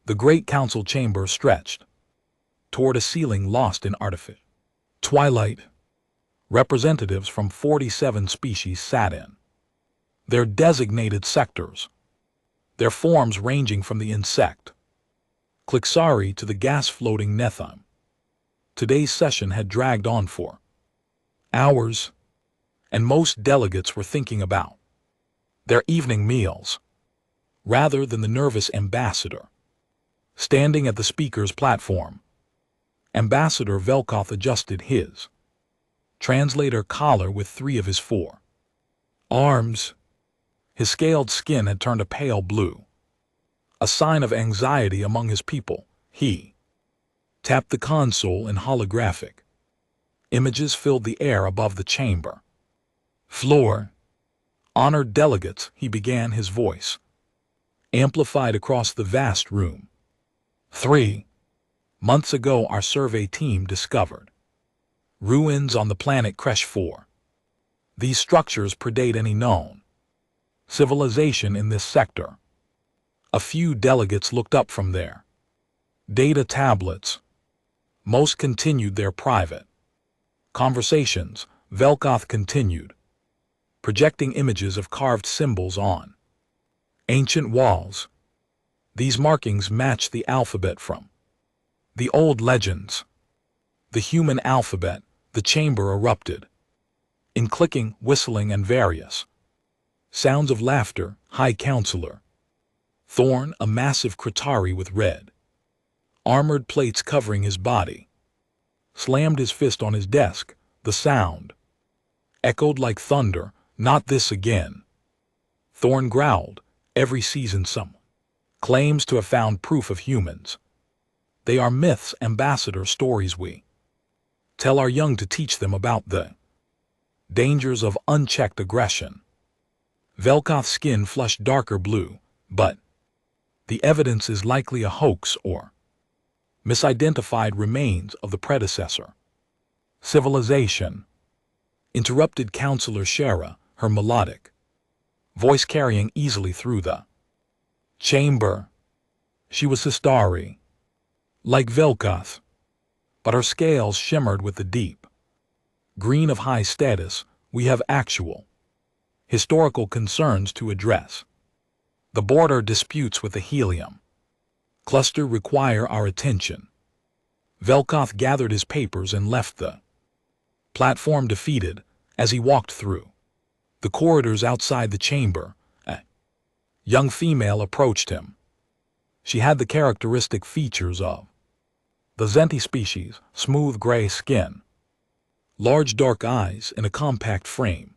The great council chamber stretched toward a ceiling lost in artifice. Twilight. Representatives from 47 species sat in their designated sectors, their forms ranging from the insect Clixari to the gas-floating Nethime. Today's session had dragged on for hours, and most delegates were thinking about their evening meals rather than the nervous ambassador standing at the speaker's platform. Ambassador Velkoth adjusted his translator collar with 3 of his 4 arms. His scaled skin had turned a pale blue, a sign of anxiety among his people. He tapped the console and holographic images filled the air above the chamber floor. Honored delegates, he began, his voice amplified across the vast room. 3 months ago, our survey team discovered ruins on the planet Kresh 4. These structures predate any known civilization in this sector. A few delegates looked up from their data tablets. Most continued their private conversations. Velkoth continued, projecting images of carved symbols on ancient walls. These markings match the alphabet from the old legends. The human alphabet. The chamber erupted in clicking, whistling, and various sounds of laughter. High Counselor Thorn, a massive Kratari with red armored plates covering his body, slammed his fist on his desk. The sound echoed like thunder. Not this again. Thorn growled. Every season someone claims to have found proof of humans. They are myths, Ambassador. Stories we tell our young to teach them about the dangers of unchecked aggression. Velkoth's skin flushed darker blue, but the evidence is likely a hoax or misidentified remains of the predecessor civilization, interrupted Counselor Shara, her melodic voice carrying easily through the chamber. She was Sistari, like Velkoth, but her scales shimmered with the deep green of high status. We have actual historical concerns to address. The border disputes with the helium cluster require our attention. Velkoth gathered his papers and left the platform defeated. As he walked through the corridors outside the chamber, a young female approached him. She had the characteristic features of the Zenti species: smooth gray skin, large dark eyes, and a compact frame.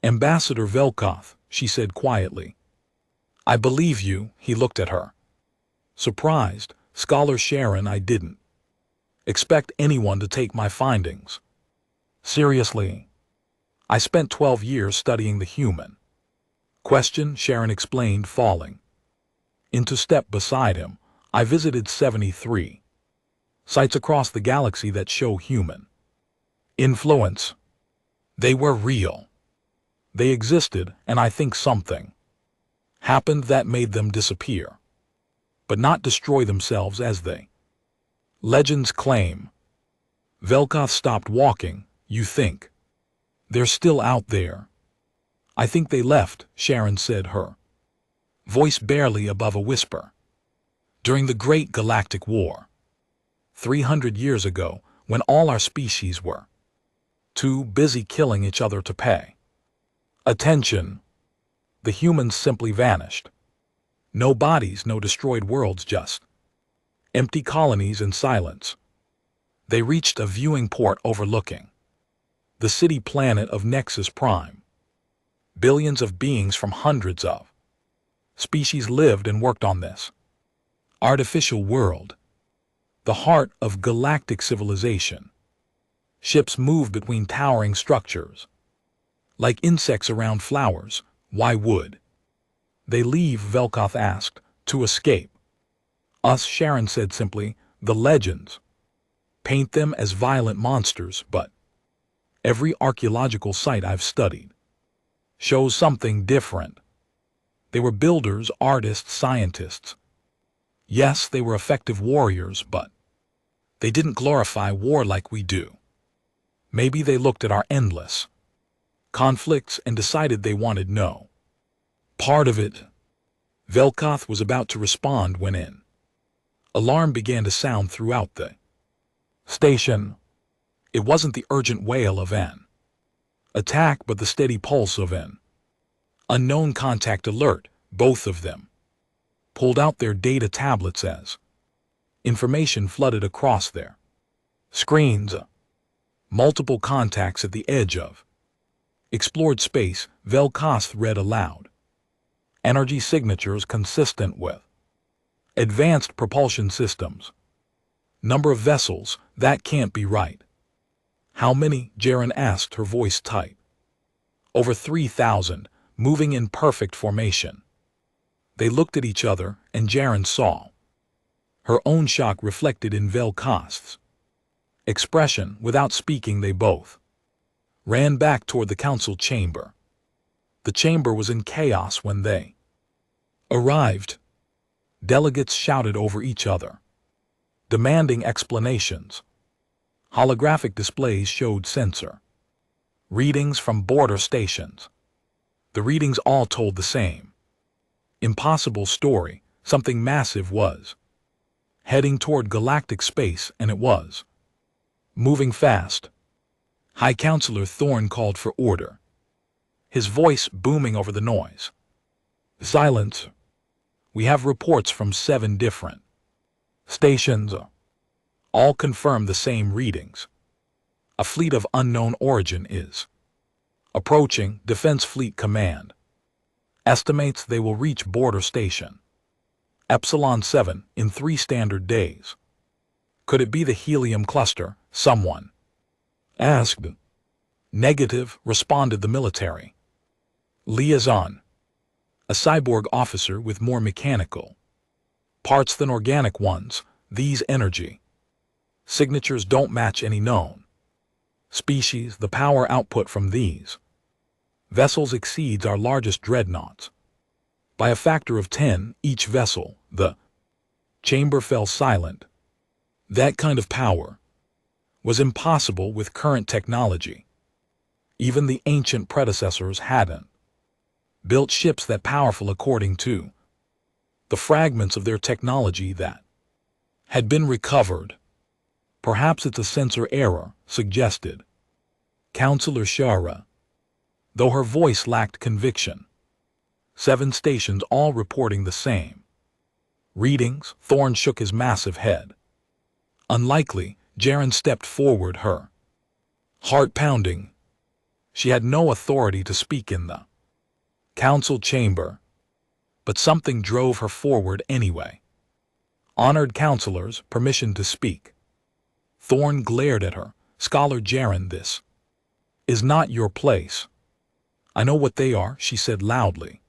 Ambassador Velkoth, she said quietly. I believe you. He looked at her, surprised. Scholar Sharon, I didn't expect anyone to take my findings seriously. I spent 12 years studying the human question, Sharon explained, falling into step beside him. I visited 73 sites across the galaxy that show human influence. They were real. They existed, and I think something happened that made them disappear, but not destroy themselves as they legends claim. Velkoth stopped walking. You think they're still out there? I think they left, Sharon said, her voice barely above a whisper. During the Great Galactic War, 300 years ago, when all our species were too busy killing each other to pay attention, the humans simply vanished. No bodies, no destroyed worlds, just empty colonies and silence. They reached a viewing port overlooking the city planet of Nexus Prime. Billions of beings from hundreds of species lived and worked on this artificial world, the heart of galactic civilization. Ships moved between towering structures, like insects around flowers. Why would they leave? Velkoth asked. To escape us, Sharon said simply. The legends paint them as violent monsters, but every archaeological site I've studied shows something different. They were builders, artists, scientists. Yes, they were effective warriors, but they didn't glorify war like we do. Maybe they looked at our endless conflicts and decided they wanted no part of it. Velkoth was about to respond when an alarm began to sound throughout the station. It wasn't the urgent wail of an attack, but the steady pulse of an unknown contact alert. Both of them pulled out their data tablets as information flooded across their screens. Multiple contacts at the edge of explored space. Velkoth read aloud. Energy signatures consistent with advanced propulsion systems. Number of vessels, that can't be right. How many? Jaren asked, her voice tight. Over 3,000, moving in perfect formation. They looked at each other, and Jaren saw her own shock reflected in Velkoth's expression. Without speaking, they both ran back toward the council chamber. The chamber was in chaos when they arrived. Delegates shouted over each other, demanding explanations. Holographic displays showed sensor readings from border stations. The readings all told the same impossible story. Something massive was heading toward galactic space, and it was moving fast. High Counselor Thorn called for order, his voice booming over the noise. Silence. We have reports from 7 different stations. All confirm the same readings. A fleet of unknown origin is approaching. Defense Fleet Command estimates they will reach border station Epsilon 7 in 3 standard days. Could it be the helium cluster? Someone asked. Negative, responded the military liaison, a cyborg officer with more mechanical parts than organic ones. These energy signatures don't match any known species. The power output from these vessels exceeds our largest dreadnoughts by a factor of 10 each vessel. The chamber fell silent. That kind of power was impossible with current technology. Even the ancient predecessors hadn't built ships that powerful according to the fragments of their technology that had been recovered. Perhaps it's a sensor error, suggested Counselor Shara, though her voice lacked conviction. 7 stations all reporting the same readings. Thorn shook his massive head. Unlikely. Jaren stepped forward, her heart pounding. She had no authority to speak in the council chamber, but something drove her forward anyway. Honored counselors, permission to speak. Thorn glared at her. Scholar Jaren, this is not your place. I know what they are, she said loudly.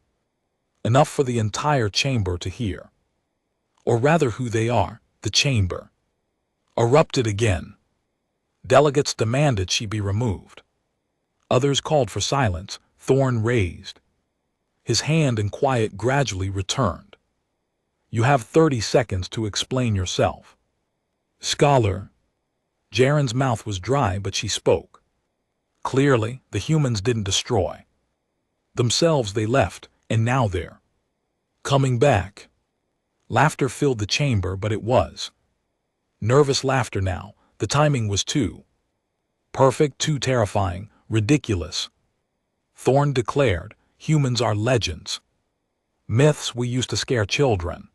Enough for the entire chamber to hear. Or rather who they are. The chamber erupted again. Delegates demanded she be removed. Others called for silence. Thorn raised his hand and quiet gradually returned. You have 30 seconds to explain yourself. Scholar. Jaren's mouth was dry, but she spoke clearly. The humans didn't destroy themselves, they left, and now they're coming back. Laughter filled the chamber, but it was nervous laughter now. The timing was too perfect, too terrifying, ridiculous. Thorn declared, humans are legends. Myths we used to scare children.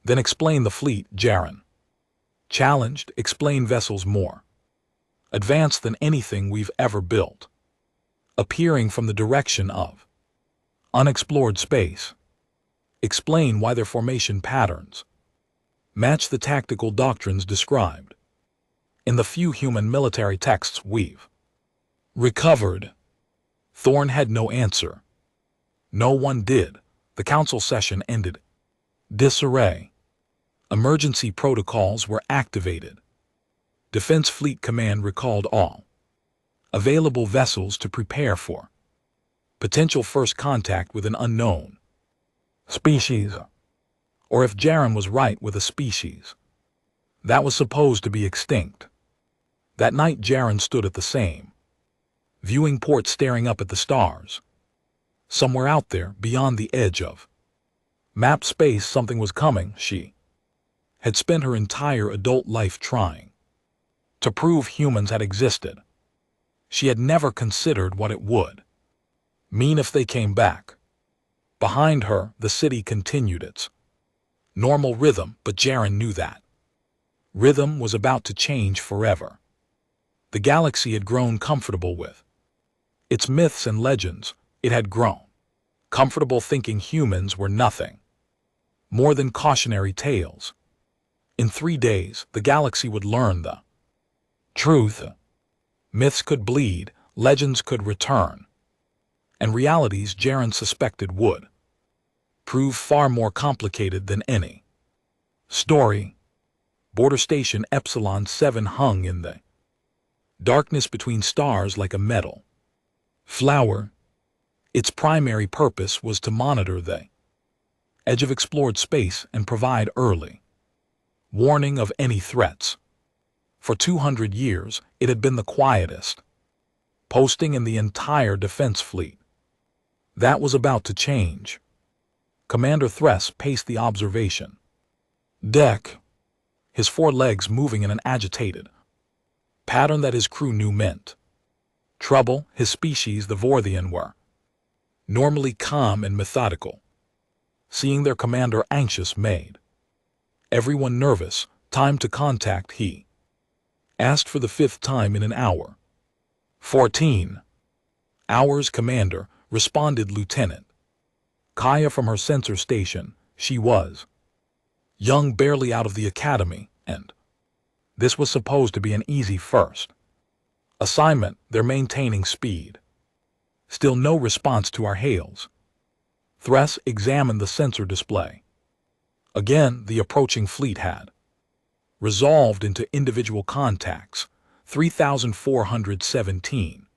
Then explain the fleet, Jaren challenged. Explain vessels more advanced than anything we've ever built, appearing from the direction of unexplored space. Explain why their formation patterns match the tactical doctrines described in the few human military texts we've recovered. Thorn had no answer. No one did. The council session ended. Disarray. Emergency protocols were activated. Defense Fleet Command recalled all available vessels to prepare for potential first contact with an unknown species. Or if Jaren was right with a species that was supposed to be extinct. That night Jaren stood at the same viewing port staring up at the stars. Somewhere out there, beyond the edge of mapped space, something was coming. She had spent her entire adult life trying to prove humans had existed. She had never considered what it would mean if they came back. Behind her, the city continued its normal rhythm, but Jaren knew that rhythm was about to change forever. The galaxy had grown comfortable with its myths and legends. It had grown comfortable thinking humans were nothing more than cautionary tales. In 3 days, the galaxy would learn the truth. Myths could bleed, legends could return, and realities Jaren suspected would prove far more complicated than any story. Border Station Epsilon 7 hung in the darkness between stars like a metal flower. Its primary purpose was to monitor the edge of explored space and provide early warning of any threats. For 200 years, it had been the quietest posting in the entire defense fleet. That was about to change. Commander Thress paced the observation deck, his 4 legs moving in an agitated pattern that his crew knew meant trouble. His species, the Vorthian, were normally calm and methodical. Seeing their commander anxious made everyone nervous. Time to contact, he asked for the 5th time in an hour. 14 hours, Commander, responded Lieutenant Kaya from her sensor station. She was young, barely out of the academy, and this was supposed to be an easy first assignment. They're maintaining speed. Still no response to our hails. Thress examined the sensor display. Again, the approaching fleet had resolved into individual contacts, 3,417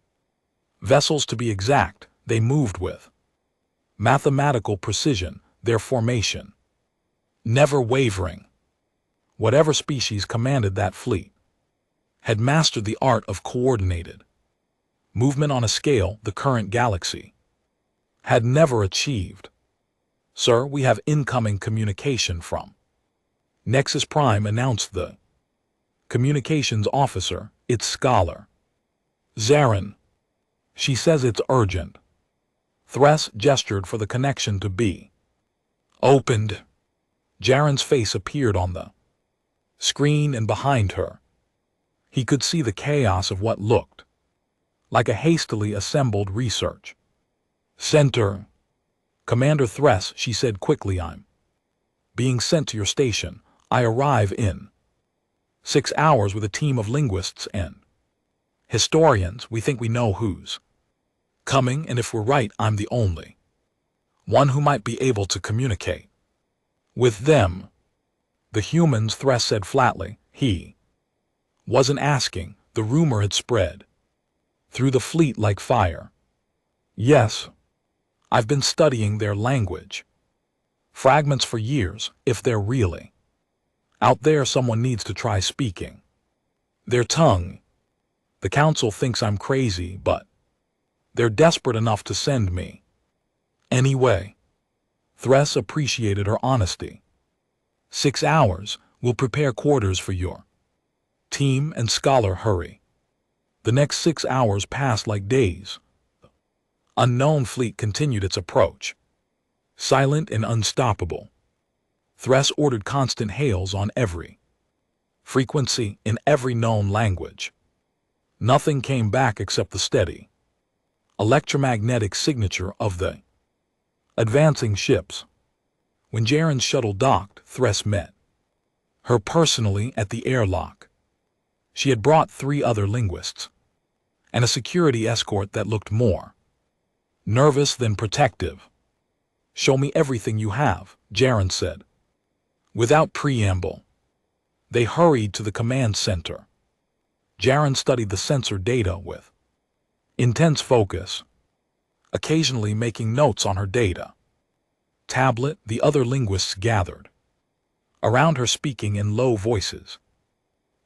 vessels to be exact. They moved with mathematical precision, their formation never wavering. Whatever species commanded that fleet had mastered the art of coordinated movement on a scale the current galaxy had never achieved. Sir, we have incoming communication from Nexus Prime, announced the communications officer. It's Scholar Zarin. She says it's urgent. Thress gestured for the connection to be opened. Jaren's face appeared on the screen, and behind her he could see the chaos of what looked like a hastily assembled research center. Commander Thress, she said quickly, I'm being sent to your station. I arrive in 6 hours with a team of linguists and historians. We think we know who's coming, and if we're right, I'm the only one who might be able to communicate with them. The humans, Thress said flatly. He wasn't asking. The rumor had spread through the fleet like fire. Yes, I've been studying their language fragments for years. If they're really out there, someone needs to try speaking their tongue. The council thinks I'm crazy, but they're desperate enough to send me anyway. Thress appreciated her honesty. 6 hours. We'll prepare quarters for your team, and Scholar, hurry. The next 6 hours passed like days. The unknown fleet continued its approach, silent and unstoppable. Thress ordered constant hails on every frequency in every known language. Nothing came back except the steady electromagnetic signature of the advancing ships. When Jaren's shuttle docked, Thress met her personally at the airlock. She had brought 3 other linguists and a security escort that looked more nervous than protective. Show me everything you have, Jaren said. Without preamble, they hurried to the command center. Jaren studied the sensor data with intense focus, occasionally making notes on her data tablet. The other linguists gathered around her speaking in low voices.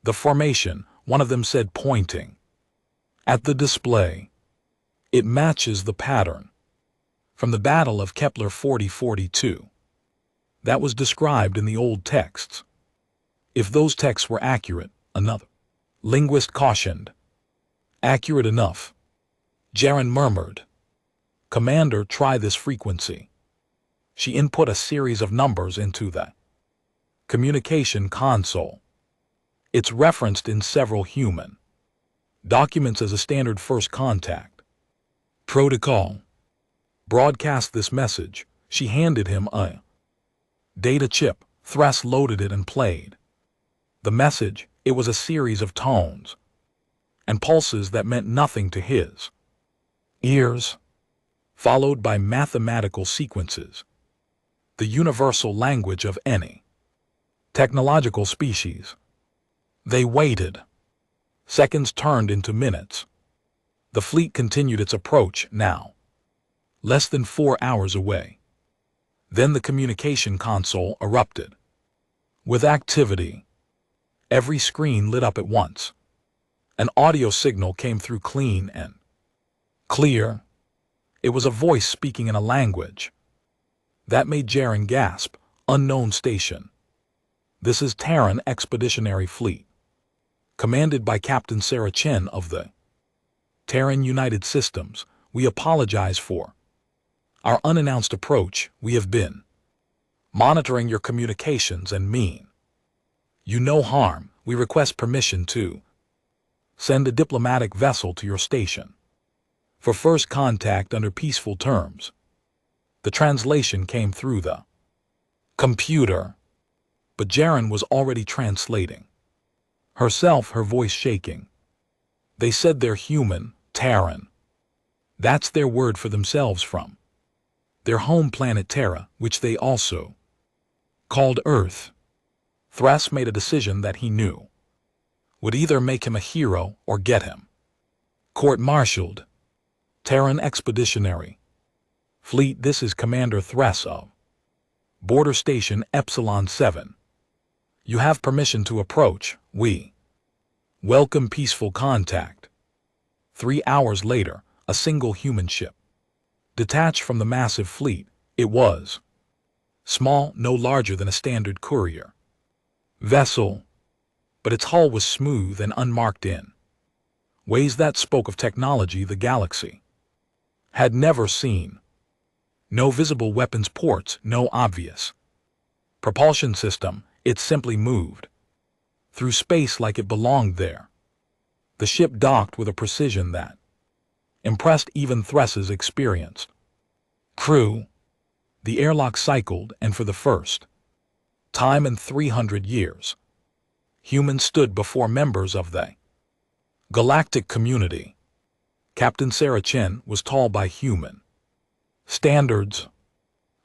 The formation, one of them said, pointing at the display. It matches the pattern from the Battle of Kepler 4042 that was described in the old texts. If those texts were accurate, another linguist cautioned. Accurate enough. Jaren murmured. Commander, try this frequency. She input a series of numbers into the communication console. It's referenced in several human documents as a standard first contact protocol. Broadcast this message. She handed him a data chip. Thress loaded it and played the message. It was a series of tones and pulses that meant nothing to his ears, followed by mathematical sequences, the universal language of any technological species. They waited. Seconds turned into minutes. The fleet continued its approach, now less than 4 hours away. Then the communication console erupted with activity. Every screen lit up at once. An audio signal came through, clean and clear. It was a voice speaking in a language that made Jaren gasp. Unknown station. This is Terran Expeditionary Fleet, commanded by Captain Sarah Chen of the Terran United Systems. We apologize for our unannounced approach. We have been monitoring your communications and mean you no harm. We request permission to send a diplomatic vessel to your station for first contact under peaceful terms. The translation came through the computer, but Jaren was already translating herself, her voice shaking. They said they're human, Terran. That's their word for themselves from their home planet Terra, which they also called Earth. Thress made a decision that he knew would either make him a hero or get him court-martialed. Terran Expeditionary Fleet, this is Commander Thress of Border Station Epsilon 7. You have permission to approach. We welcome peaceful contact. 3 hours later, a single human ship detached from the massive fleet. It was small, no larger than a standard courier vessel, but its hull was smooth and unmarked in ways that spoke of technology the galaxy had never seen. No visible weapons ports, no obvious propulsion system. It simply moved through space like it belonged there. The ship docked with a precision that impressed even Thress's experienced crew. The airlock cycled, and for the first time in 300 years, humans stood before members of the galactic community. Captain Sarah Chen was tall by human standards,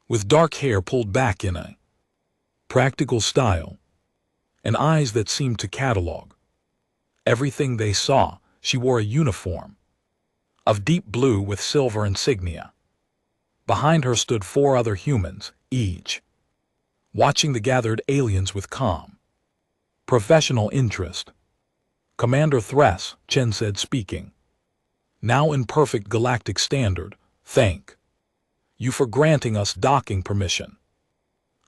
with dark hair pulled back in a practical style, and eyes that seemed to catalog everything they saw. She wore a uniform of deep blue with silver insignia. Behind her stood 4 other humans, each watching the gathered aliens with calm professional interest. Commander Thress, Chen said, speaking now in perfect galactic standard, thank you for granting us docking permission.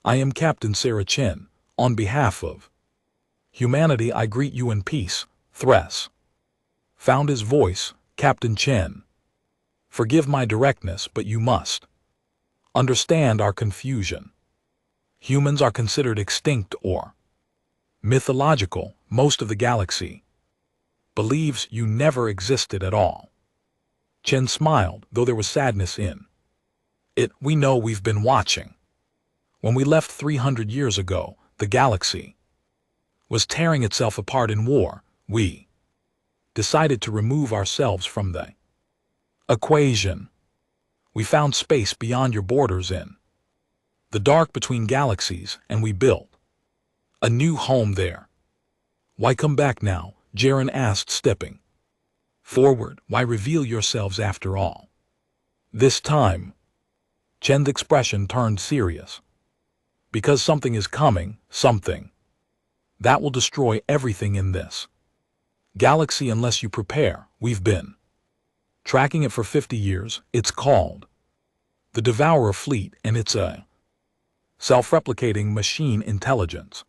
I am Captain Sarah Chen. On behalf of humanity, I greet you in peace. Thress found his voice. Captain Chen, forgive my directness, but you must understand our confusion. Humans are considered extinct or mythological. Most of the galaxy believes you never existed at all. Chen smiled, though there was sadness in it. We know we've been watching. When we left 300 years ago, the galaxy was tearing itself apart in war. We decided to remove ourselves from the equation. We found space beyond your borders in the dark between galaxies, and we built a new home there. Why come back now? Jaren asked, stepping forward. Why reveal yourselves after all this time? Chen's expression turned serious. Because something is coming, something that will destroy everything in this galaxy unless you prepare. We've been tracking it for 50 years. It's called the Devourer Fleet, and it's a self-replicating machine intelligence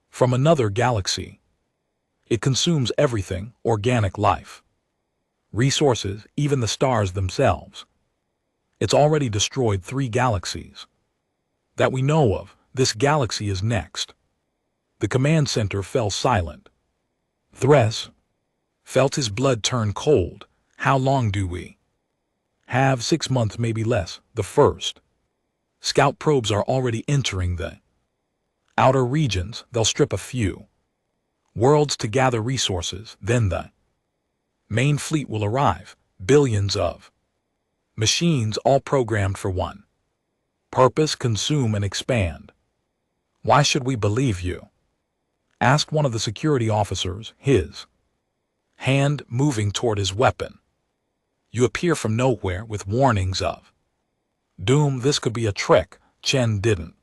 from another galaxy. It consumes everything, organic life, resources, even the stars themselves. It's already destroyed 3 galaxies that we know of. This galaxy is next. The command center fell silent. Thres felt his blood turn cold. How long do we have? 6 months, maybe less. The first scout probes are already entering the outer regions. They'll strip a few worlds to gather resources. Then the main fleet will arrive. Billions of machines, all programmed for one purpose: consume and expand. Why should we believe you? Asked one of the security officers, his hand moving toward his weapon. You appear from nowhere with warnings of doom. This could be a trick. Chen didn't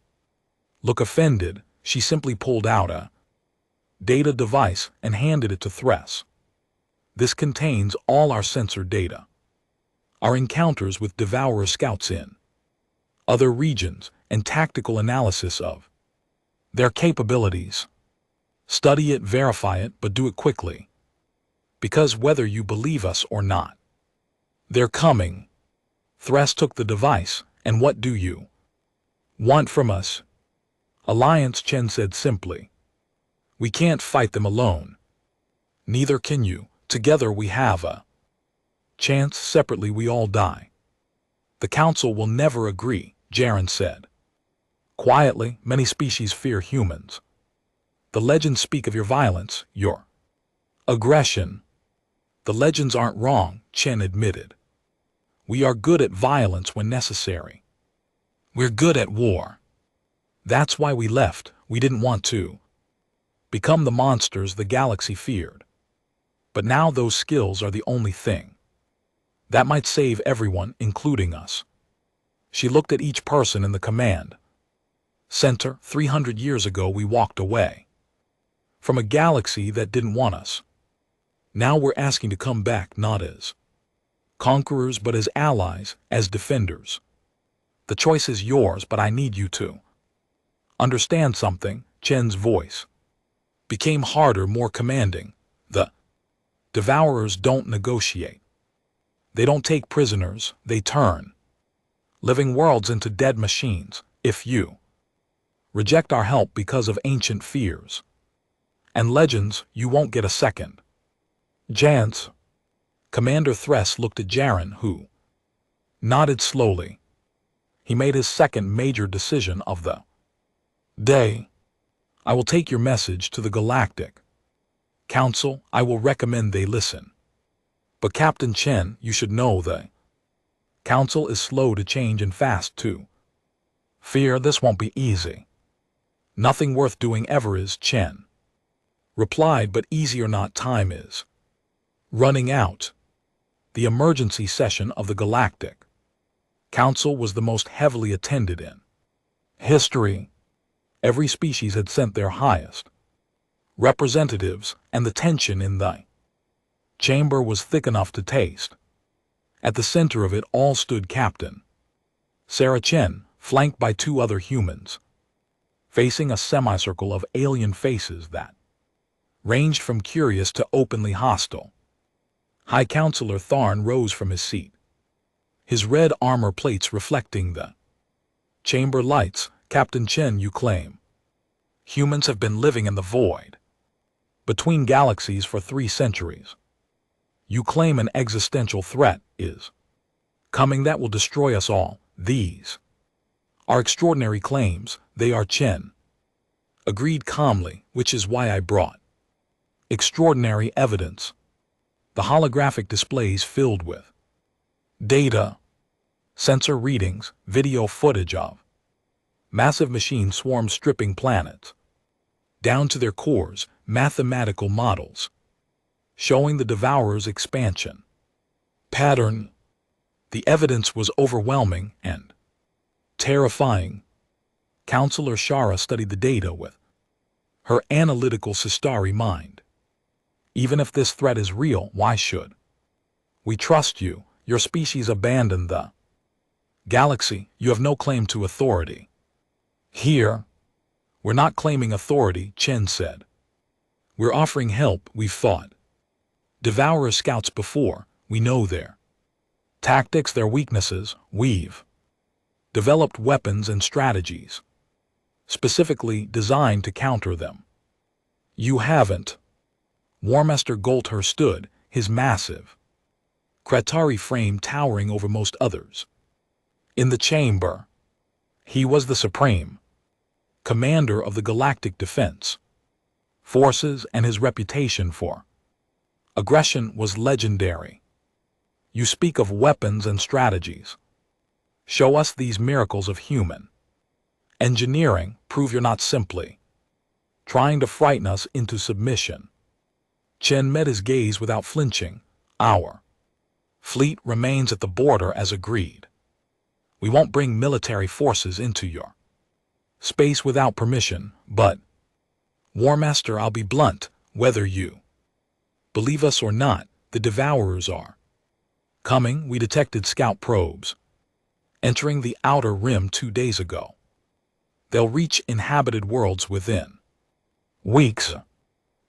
look offended. She simply pulled out a data device and handed it to Thres. This contains all our sensor data, our encounters with Devourer scouts in other regions, and tactical analysis of their capabilities. Study it, verify it, but do it quickly. Because whether you believe us or not, they're coming. Thres took the device. And what do you want from us? Alliance, Chen said simply. We can't fight them alone. Neither can you. Together we have a chance. Separately we all die. The Council will never agree, Jaren said quietly. Many species fear humans. The legends speak of your violence, your aggression. The legends aren't wrong, Chen admitted. We are good at violence when necessary. We're good at war. That's why we left. We didn't want to become the monsters the galaxy feared. But now those skills are the only thing that might save everyone, including us. She looked at each person in the command center. 300 years ago we walked away from a galaxy that didn't want us. Now we're asking to come back, not as conquerors but as allies, as defenders. The choice is yours, but I need you to understand something. Chen's voice became harder, more commanding. The Devourers don't negotiate. They don't take prisoners. They turn living worlds into dead machines. If you reject our help because of ancient fears and legends, you won't get a second chance. Commander Thres looked at Jaren, who nodded slowly. He made his second major decision of the day. I will take your message to the Galactic Council. I will recommend they listen. But Captain Chen, you should know the Council is slow to change and fast to fear. This won't be easy. Nothing worth doing ever is, Chen replied, but easy or not, time is running out. The emergency session of the Galactic Council was the most heavily attended in history. Every species had sent their highest representatives, and the tension in the chamber was thick enough to taste. At the center of it all stood Captain Sarah Chen, flanked by 2 other humans, facing a semicircle of alien faces that ranged from curious to openly hostile. High Counselor Tharn rose from his seat, his red armor plates reflecting the chamber lights. Captain Chen, you claim humans have been living in the void between galaxies for 3 centuries. You claim an existential threat is coming that will destroy us all. These are extraordinary claims. They are, Chen agreed calmly, which is why I brought extraordinary evidence. The holographic displays filled with data, sensor readings, video footage of massive machine swarms stripping planets down to their cores, mathematical models showing the Devourer's expansion pattern. The evidence was overwhelming and terrifying. Counselor Shara studied the data with her analytical SciFiStories mind. Even if this threat is real, why should we trust you? Your species abandoned the galaxy. You have no claim to authority. Here, we're not claiming authority, Chen said. We're offering help. We've fought Devourer scouts before. We know their tactics, their weaknesses. We've developed weapons and strategies specifically designed to counter them. You haven't. Warmaster Golter stood, his massive Kratari frame towering over most others. In the chamber, he was the supreme commander of the Galactic Defense Forces, and his reputation for aggression was legendary. You speak of weapons and strategies. Show us these miracles of human engineering. Prove you're not simply trying to frighten us into submission. Chen met his gaze without flinching. Our fleet remains at the border as agreed. We won't bring military forces into your space without permission, but, Warmaster, I'll be blunt, whether you believe us or not, the Devourers are coming. We detected scout probes entering the outer rim 2 days ago. They'll reach inhabited worlds within weeks.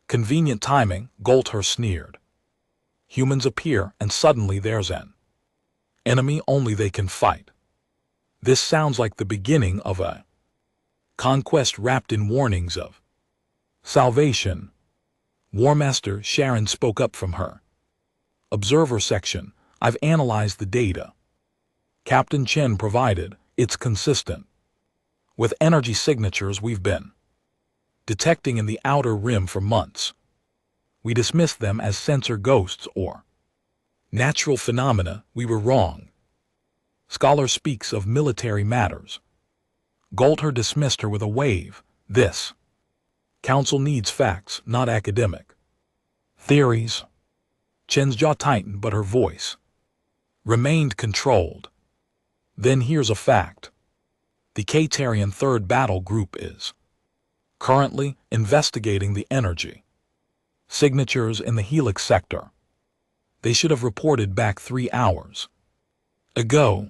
Convenient timing, Golter sneered. Humans appear, and suddenly there's an enemy only they can fight. This sounds like the beginning of a conquest wrapped in warnings of salvation. Warmaster Sharon spoke up from her observer section. I've analyzed the data Captain Chen provided. It's consistent with energy signatures we've been detecting in the outer rim for months. We dismissed them as sensor ghosts or natural phenomena. We were wrong. Scholar speaks of military matters. Golter dismissed her with a wave. This council needs facts, not academic theories. Chen's jaw tightened, but her voice remained controlled. Then here's a fact. The Katarian 3rd Battle Group is currently investigating the energy signatures in the Helix sector. They should have reported back 3 hours ago.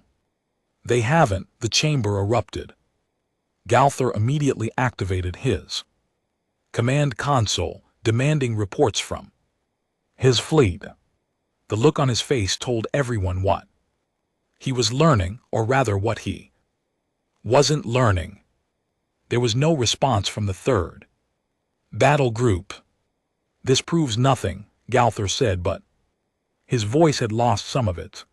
They haven't. The chamber erupted. Galther immediately activated his command console, demanding reports from his fleet. The look on his face told everyone what he was learning, or rather what he wasn't learning. There was no response from the 3rd Battle Group. This proves nothing, Galther said, but his voice had lost some of its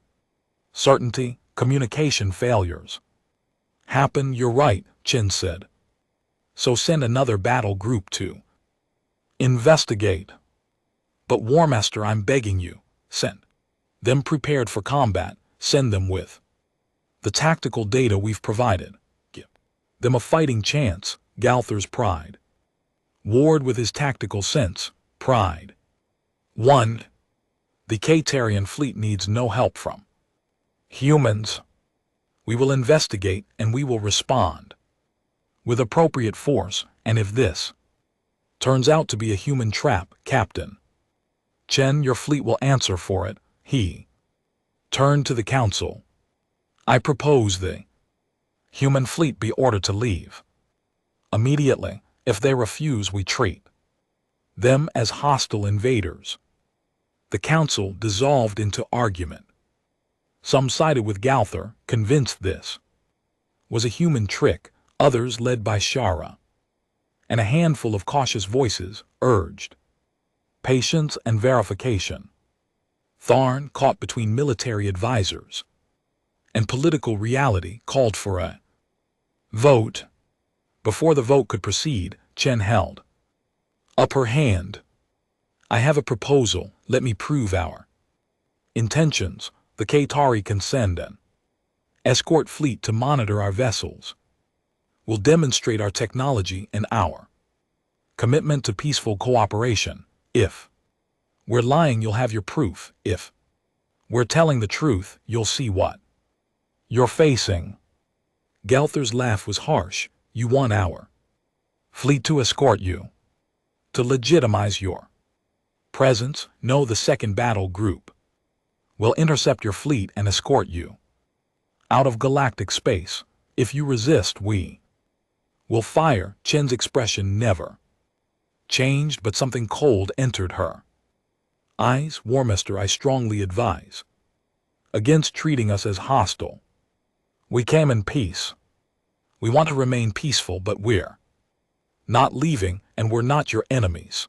certainty. Communication failures happen. You're right, Chen said. So send another battle group to investigate. But Warmaster, I'm begging you, send them prepared for combat. Send them with the tactical data we've provided. Give them a fighting chance. Galther's pride warred with his tactical sense. Pride. 1. The Katarian fleet needs no help from humans. We will investigate, and we will respond with appropriate force. And if this turns out to be a human trap, Captain Chen, your fleet will answer for it. He turned to the council. I propose the human fleet be ordered to leave immediately. If they refuse, we treat them as hostile invaders. The council dissolved into argument. Some sided with Galther, convinced this was a human trick. Others, led by Shara and a handful of cautious voices, urged patience and verification. Tharn, caught between military advisors and political reality, called for a vote. Before the vote could proceed, Chen held up her hand. I have a proposal. Let me prove our intentions. The Katari can send an escort fleet to monitor our vessels. We'll demonstrate our technology and our commitment to peaceful cooperation. If we're lying, you'll have your proof. If we're telling the truth, you'll see what you're facing. Galther's laugh was harsh. you 1 hour. Fleet to escort you. To legitimize your presence, know the second battle group will intercept your fleet and escort you out of galactic space. If you resist, we will fire. Chen's expression never changed, but something cold entered her eyes. War Master, I strongly advise against treating us as hostile. We came in peace. We want to remain peaceful, but we're not leaving, and we're not your enemies.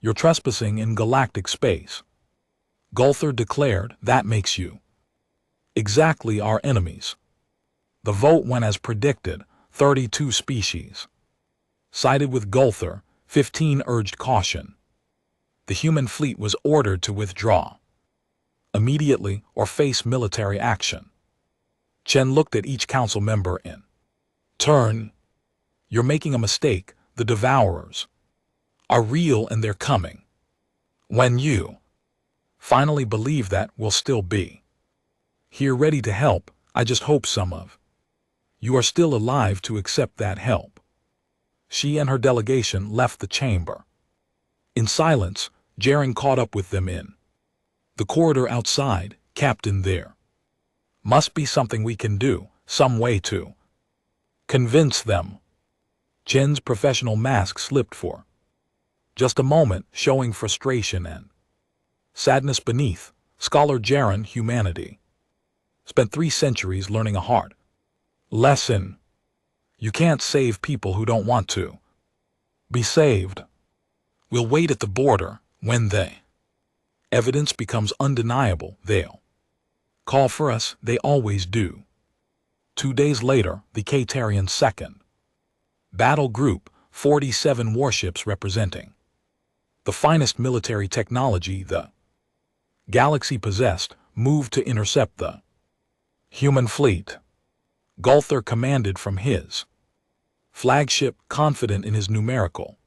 You're trespassing in galactic space. Gulther declared, that makes you exactly our enemies. The vote went as predicted. 32 species sided with Gulther, 15 urged caution. The human fleet was ordered to withdraw immediately or face military action. Chen looked at each council member in turn. You're making a mistake. The Devourers are real and they're coming. When you finally believe that, we'll still be here ready to help. I just hope some of you are still alive to accept that help. She and her delegation left the chamber. In silence, Jaren caught up with them in the corridor outside. Captain, there must be something we can do, some way to convince them. Chen's professional mask slipped for just a moment, showing frustration and sadness beneath. Scholar Jaren, humanity spent 3 centuries learning a hard lesson. You can't save people who don't want to be saved. We'll wait at the border. When the evidence becomes undeniable, they'll call for us. They always do. 2 days later, the Katarian 2nd Battle Group, 47 warships representing the finest military technology the galaxy possessed, moved to intercept the human fleet. Gulther commanded from his flagship, confident in his numerical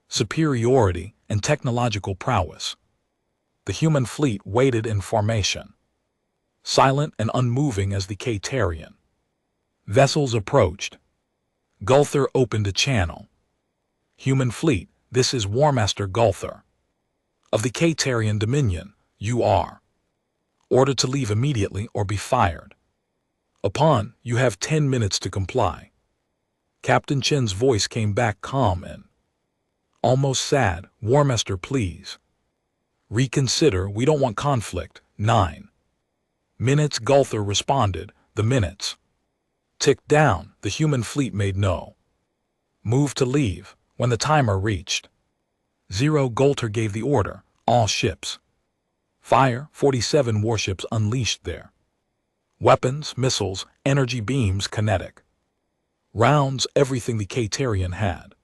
superiority and technological prowess. The human fleet waited in formation, silent and unmoving as the Katarian vessels approached. Gulther opened a channel. Human fleet, this is War Master Gulther of the Katarian Dominion. You are ordered to leave immediately or be fired. Upon, you have 10 minutes to comply. Captain Chen's voice came back calm and almost sad. War Master, please reconsider. We don't want conflict. 9 minutes, Gulther responded. The minutes ticked down. The human fleet made no move to leave. When the timer reached 0, Gulther gave the order. All ships fire. 47 warships unleashed their weapons, missiles, energy beams, kinetic rounds, everything the Katarian had.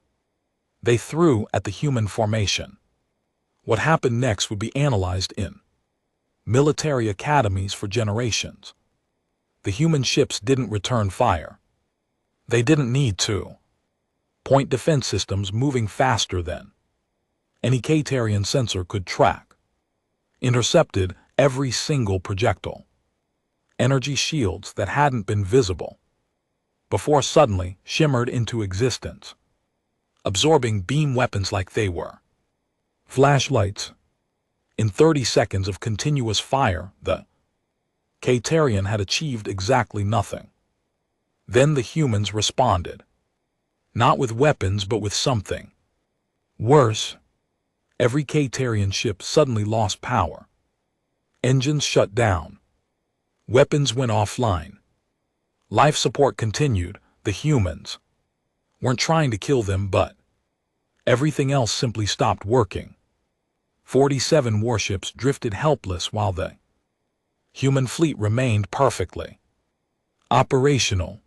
They threw at the human formation. What happened next would be analyzed in military academies for generations. The human ships didn't return fire. They didn't need to. Point defense systems moving faster than any Katarian sensor could track intercepted every single projectile. Energy shields that hadn't been visible before suddenly shimmered into existence, absorbing beam weapons like they were flashlights. In 30 seconds of continuous fire, the Katarian had achieved exactly nothing. Then the humans responded, not with weapons but with something worse. Every Katarian ship suddenly lost power. Engines shut down. Weapons went offline. Life support continued. The humans weren't trying to kill them, but everything else simply stopped working. 47 warships drifted helpless while the human fleet remained perfectly operational.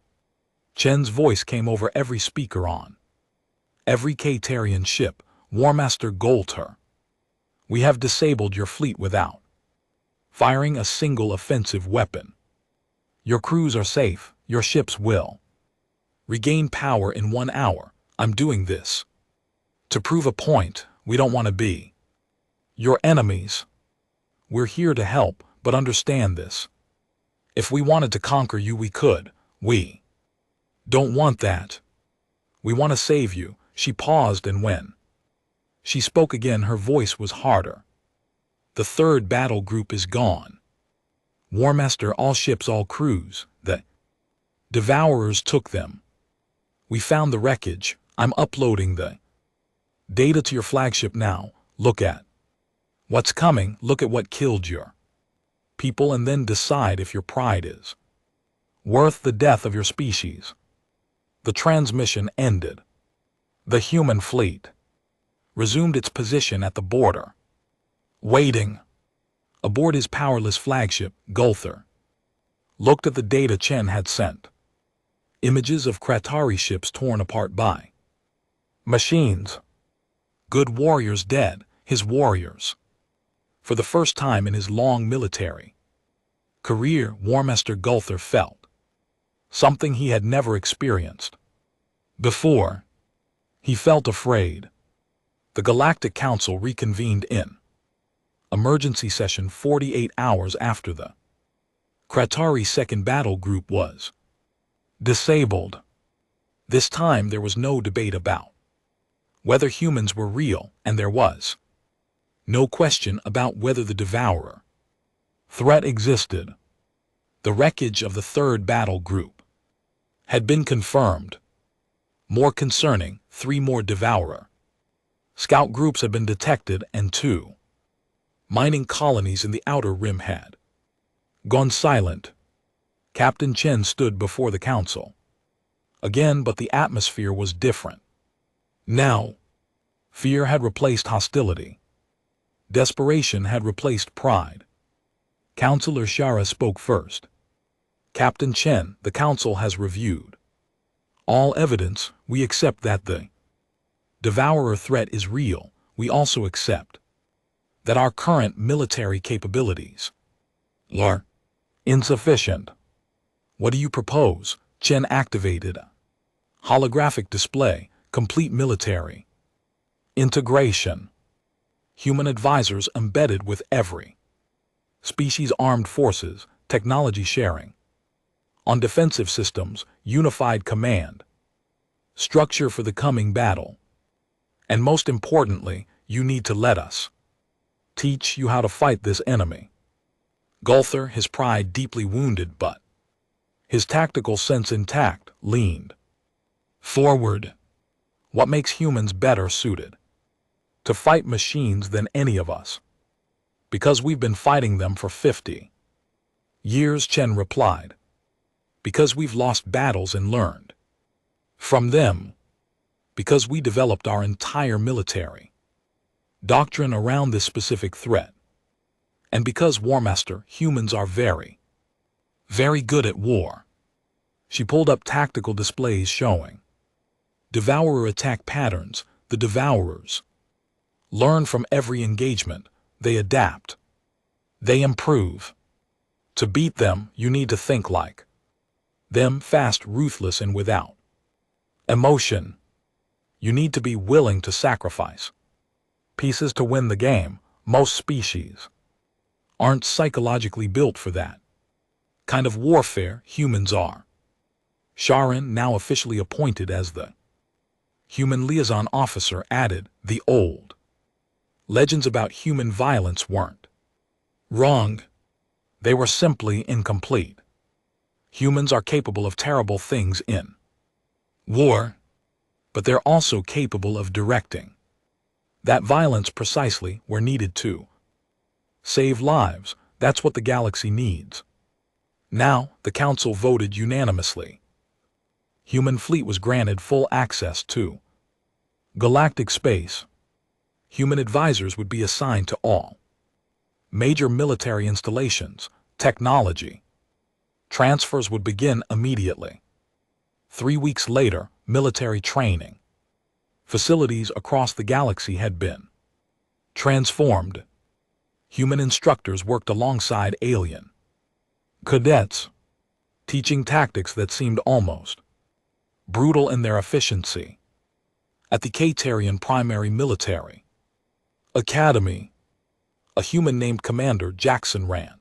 Chen's voice came over every speaker on every Katarian ship. War Master Gulther, we have disabled your fleet without firing a single offensive weapon. Your crews are safe. Your ships will regain power in 1 hour. I'm doing this to prove a point. We don't want to be your enemies. We're here to help, but understand this. If we wanted to conquer you, we could. We don't want that. We want to save you." She paused, and when she spoke again, her voice was harder. "The third battle group is gone. War Master, all ships, all crews. The Devourers took them. We found the wreckage. I'm uploading the data to your flagship now. Look at what's coming. Look at what killed your people, and then decide if your pride is worth the death of your species." The transmission ended. The human fleet resumed its position at the border, waiting. Aboard his powerless flagship, Gulther looked at the data Chen had sent. Images of Kratari ships torn apart by machines. Good warriors dead, his warriors. For the first time in his long military career, War Master Gulther felt something he had never experienced before. He felt afraid. The Galactic Council reconvened in emergency session 48 hours after the Kratari second battle group was disabled. This time there was no debate about whether humans were real, and there was no question about whether the Devourer threat existed. The wreckage of the third battle group had been confirmed. More concerning, 3 more Devourer scout groups had been detected, and 2 mining colonies in the outer rim had gone silent. Captain Chen stood before the council again, but the atmosphere was different. Now, fear had replaced hostility. Desperation had replaced pride. Councillor Shara spoke first. "Captain Chen, the council has reviewed all evidence. We accept that the Devourer threat is real. We also accept that our current military capabilities are insufficient." "What do you propose?" Chen activated a holographic display. "Complete military integration. Human advisors embedded with every species, armed forces, technology sharing. On defensive systems, unified command structure for the coming battle. And most importantly, you need to let us teach you how to fight this enemy." Gulther, his pride deeply wounded but his tactical sense intact, leaned forward. "What makes humans better suited to fight machines than any of us?" "Because we've been fighting them for 50 years, Chen replied. "Because we've lost battles and learned from them. Because we developed our entire military doctrine around this specific threat. And because, War Master, humans are very, very good at war." She pulled up tactical displays showing Devourer attack patterns. The Devourers learn from every engagement. They adapt. They improve. To beat them, you need to think like them, fast, ruthless, and without emotion. You need to be willing to sacrifice pieces to win the game. Most species aren't psychologically built for that kind of warfare. Humans are. Sharon, now officially appointed as the human liaison officer, added, "The old legends about human violence weren't wrong. They were simply incomplete. Humans are capable of terrible things in war, but they're also capable of directing that violence precisely where needed to save lives. That's what the galaxy needs." Now, the council voted unanimously. Human fleet was granted full access to galactic space. Human advisors would be assigned to all major military installations. Technology transfers would begin immediately. 3 weeks later, military training facilities across the galaxy had been transformed. Human instructors worked alongside alien cadets, teaching tactics that seemed almost brutal in their efficiency. At the Katarian Primary Military Academy, a human named Commander Jackson ran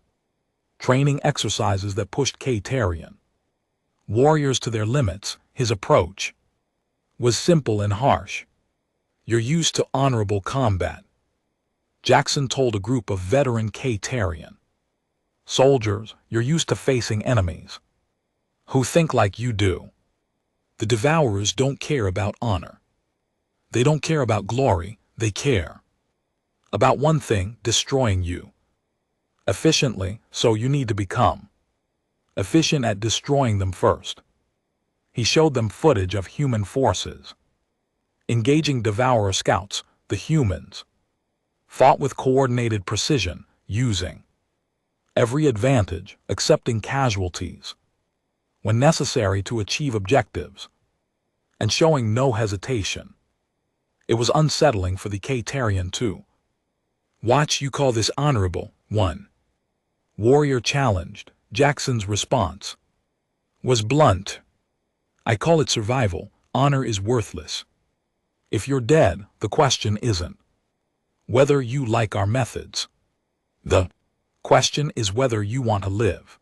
training exercises that pushed Katarian warriors to their limits. His approach was simple and harsh. "You're used to honorable combat," Jackson told a group of veteran K-Tarian soldiers. "You're used to facing enemies who think like you do. The Devourers don't care about honor. They don't care about glory. They care about one thing: destroying you efficiently, so you need to become efficient at destroying them first." He showed them footage of human forces engaging Devourer scouts. The humans fought with coordinated precision, using every advantage, accepting casualties when necessary to achieve objectives, and showing no hesitation. It was unsettling for the K-Tarian too. "Watch, you call this honorable?" one warrior challenged. Jackson's response was blunt. "I call it survival. Honor is worthless. If you're dead, the question isn't whether you like our methods. The question is whether you want to live."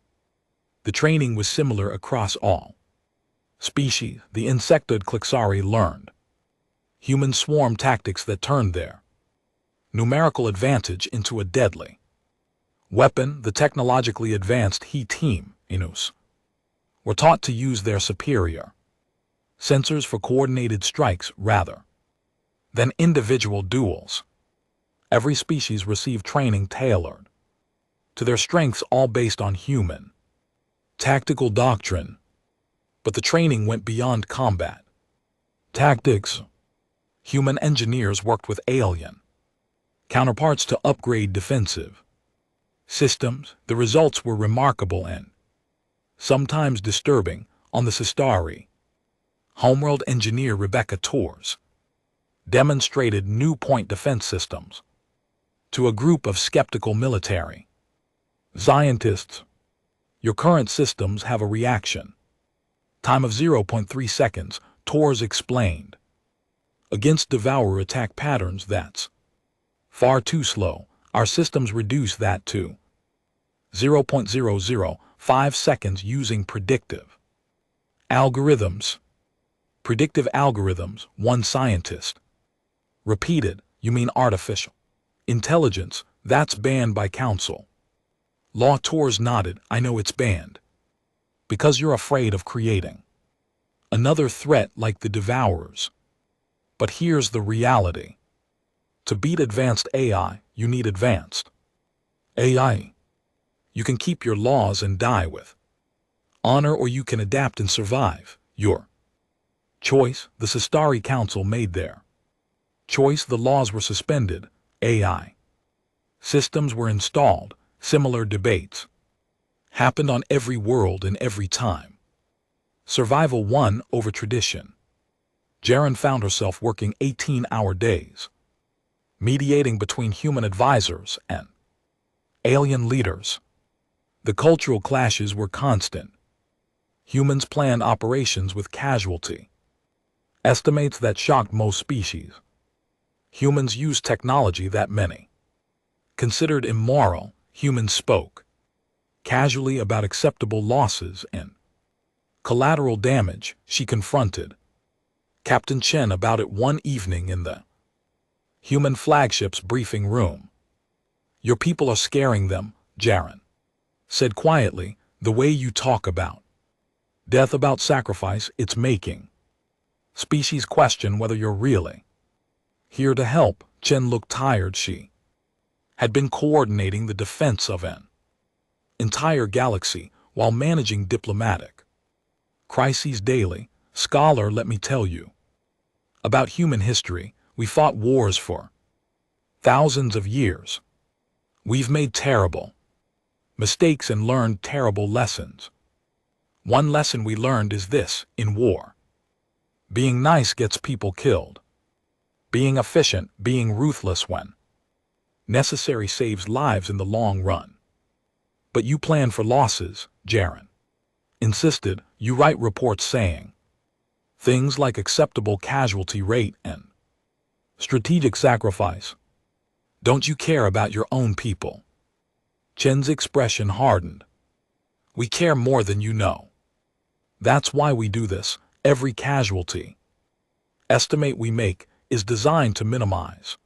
The training was similar across all species. The insectoid Klixari learned human swarm tactics that turned their numerical advantage into a deadly weapon. The technologically advanced He team, Inus, were taught to use their superior sensors for coordinated strikes rather than individual duels. Every species received training tailored to their strengths, all based on human tactical doctrine. But the training went beyond combat tactics. Human engineers worked with alien counterparts to upgrade defensive systems. The results were remarkable and sometimes disturbing. On the SciFiStories, homeworld engineer Rebecca Torres demonstrated new point defense systems to a group of skeptical military scientists. "Your current systems have a reaction time of 0.3 seconds, Torres explained. "Against Devourer attack patterns, that's far too slow. Our systems reduce that to 0.005 seconds using predictive algorithms." Predictive algorithms, one scientist repeated. "You mean artificial intelligence? That's banned by council law." Torres nodded. "I know it's banned because you're afraid of creating another threat like the Devourers. But here's the reality. To beat advanced AI, you need advanced AI. You can keep your laws and die with honor, or you can adapt and survive. Your choice." The SciFiStories Council made their choice. The laws were suspended. AI systems were installed. Similar debates happened on every world and every time. Survival won over tradition. Jaren found herself working 18-hour days, mediating between human advisors and alien leaders. The cultural clashes were constant. Humans planned operations with casualty estimates that shocked most species. Humans used technology that many considered immoral. Humans spoke casually about acceptable losses and collateral damage. She confronted Captain Chen about it one evening in the human flagship's briefing room. "Your people are scaring them," Jaren said quietly. "The way you talk about death, about sacrifice, it's making species question whether you're really here to help." Chen looked tired. She had been coordinating the defense of an entire galaxy while managing diplomatic crises daily. "Scholar, let me tell you about human history. We fought wars for thousands of years. We've made terrible mistakes and learned terrible lessons. One lesson we learned is this: in war, being nice gets people killed. Being efficient, being ruthless when necessary, saves lives in the long run." "But you plan for losses," Jaren insisted. "You write reports saying things like acceptable casualty rate and strategic sacrifice. Don't you care about your own people?" Chen's expression hardened. "We care more than you know. That's why we do this. Every casualty estimate we make is designed to minimize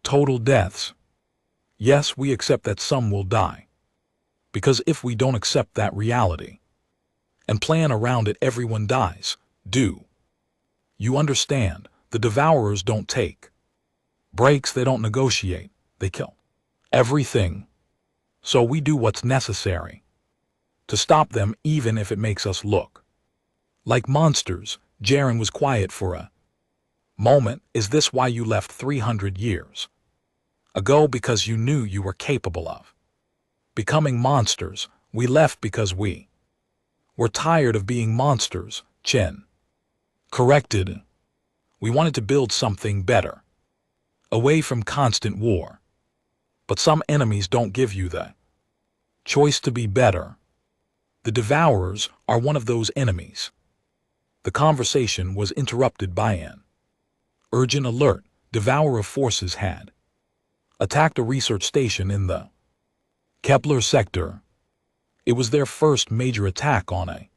total deaths. Yes, we accept that some will die. Because if we don't accept that reality and plan around it, everyone dies. Do you understand? The devourers don't take breaks, they don't negotiate, they kill everything. So we do what's necessary to stop them, even if it makes us look like monsters. Jaren was quiet for a moment. Is this why you left 300 years ago? Because you knew you were capable of becoming monsters. We left because we were tired of being monsters, Chen corrected. We wanted to build something better, away from constant war. But some enemies don't give you the choice to be better. The devourers are one of those enemies. The conversation was interrupted by an urgent alert. Devourer forces had attacked a research station in the Kepler sector. It was their first major attack on a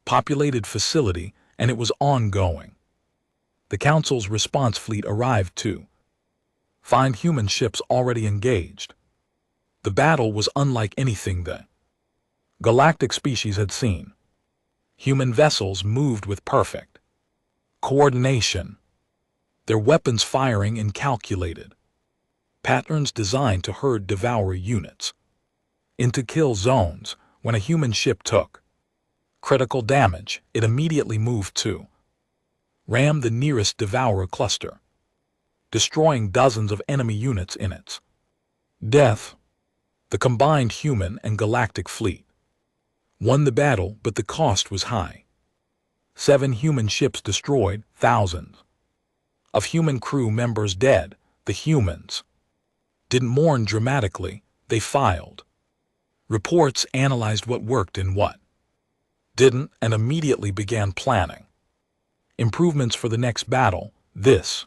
populated facility, and it was ongoing. The Council's response fleet arrived to find human ships already engaged. The battle was unlike anything the galactic species had seen. Human vessels moved with perfect coordination, their weapons firing in calculated patterns designed to herd devourer units into kill zones. When a human ship took critical damage, it immediately moved to ram the nearest devourer cluster, destroying dozens of enemy units in its death. The combined human and galactic fleet won the battle, but the cost was high. 7 human ships destroyed, thousands of human crew members dead. The humans didn't mourn dramatically. They filed reports, analyzed what worked and what didn't, and immediately began planning improvements for the next battle. This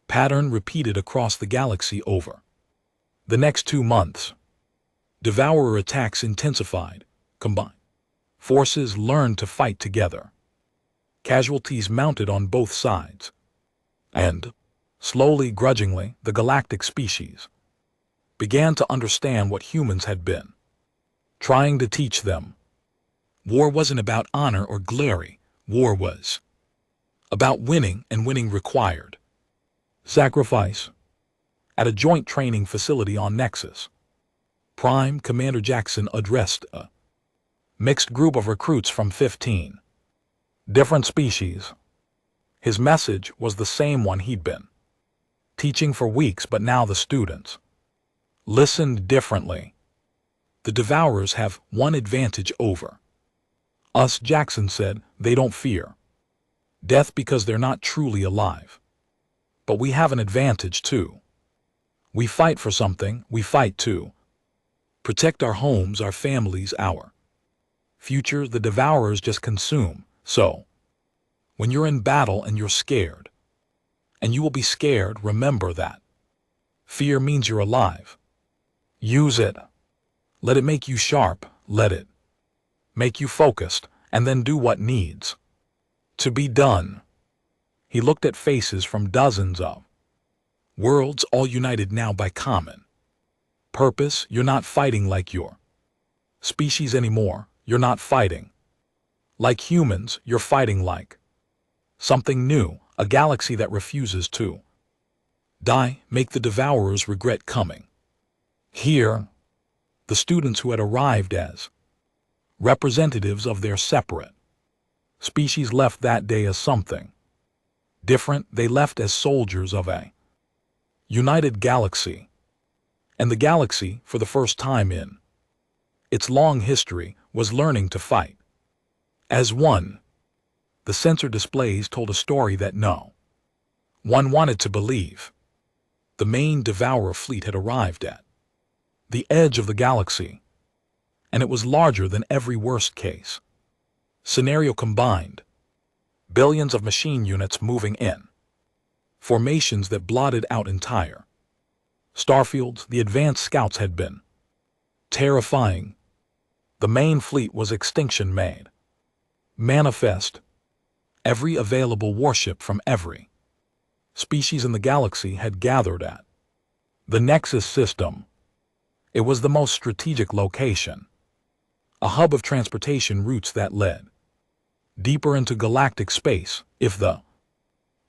pattern repeated across the galaxy over the next 2 months. Devourer attacks intensified. Combined forces learned to fight together. Casualties mounted on both sides. And, slowly, grudgingly, the galactic species began to understand what humans had been trying to teach them. War wasn't about honor or glory. War was about winning, and winning required sacrifice. At a joint training facility on Nexus Prime, Commander Jackson addressed a mixed group of recruits from 15 different species. His message was the same one he'd been teaching for weeks, but now the students listened differently. The devourers have one advantage over us, Jackson said. They don't fear death because they're not truly alive. But we have an advantage too. We fight for something. We fight to protect our homes, our families, our future. The devourers just consume. So, when you're in battle and you're scared, and you will be scared, remember that fear means you're alive. Use it. Let it make you sharp. Let it make you focused, and then do what needs to be done. He looked at faces from dozens of worlds, all united now by common purpose. You're not fighting like your species anymore. You're not fighting like humans. You're fighting like something new, a galaxy that refuses to die. Make the devourers regret coming here. The students who had arrived as representatives of their separate species left that day as something different. They left as soldiers of a united galaxy. And the galaxy, for the first time in its long history, was learning to fight as one. The sensor displays told a story that no one wanted to believe. The main devourer fleet had arrived at the edge of the galaxy, and it was larger than every worst-case scenario combined. Billions of machine units moving in formations that blotted out entire starfields. The advanced scouts had been terrifying. The main fleet was extinction made manifest, Every available warship from every species in the galaxy had gathered at the Nexus system. It was the most strategic location, a hub of transportation routes that led deeper into galactic space. If the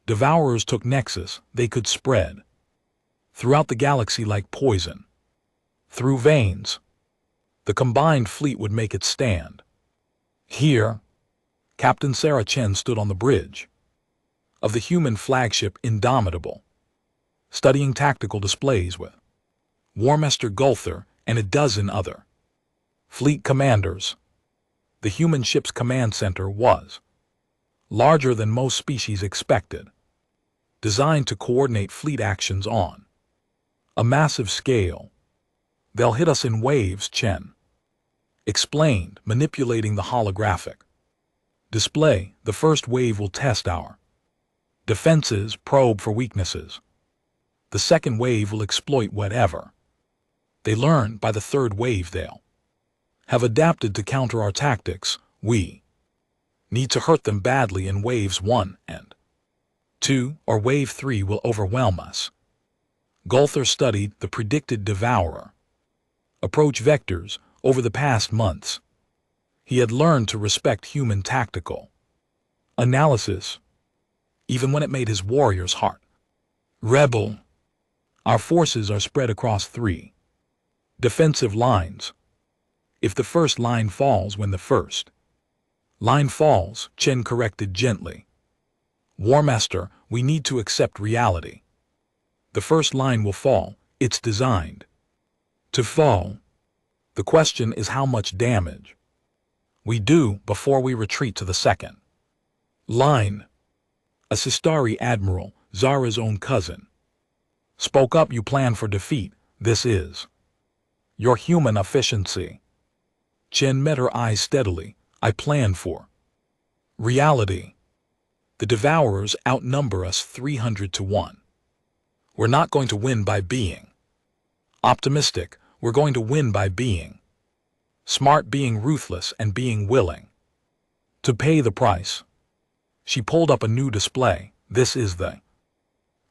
Devourers took Nexus, they could spread throughout the galaxy like poison through veins. The combined fleet would make it stand. Here, Captain Sarah Chen stood on the bridge of the human flagship Indomitable, studying tactical displays with War Master Gulther and a dozen other fleet commanders. The human ship's command center was larger than most species expected, designed to coordinate fleet actions on a massive scale. "They'll hit us in waves," Chen explained, manipulating the holographic display. "The first wave will test our defenses, probe for weaknesses. The second wave will exploit whatever they learn. By the third wave, they'll have adapted to counter our tactics. We need to hurt them badly in waves 1 and 2, or wave 3 will overwhelm us." Gulther studied the predicted Devourer approach vectors over the past months. He had learned to respect human tactical analysis, even when it made his warrior's heart rebel. "Our forces are spread across 3 defensive lines. If the first line falls when the first line falls," Chen corrected gently. "War Master, we need to accept reality. The first line will fall. It's designed to fall. The question is how much damage we do before we retreat to the second line." A Sistari admiral, Zara's own cousin, spoke up. "You plan for defeat. This is your human efficiency." Chen met her eyes steadily. "I plan for reality. The Devourers outnumber us 300 to 1. We're not going to win by being optimistic. We're going to win by being smart, being ruthless, and being willing to pay the price." She pulled up a new display. "This is the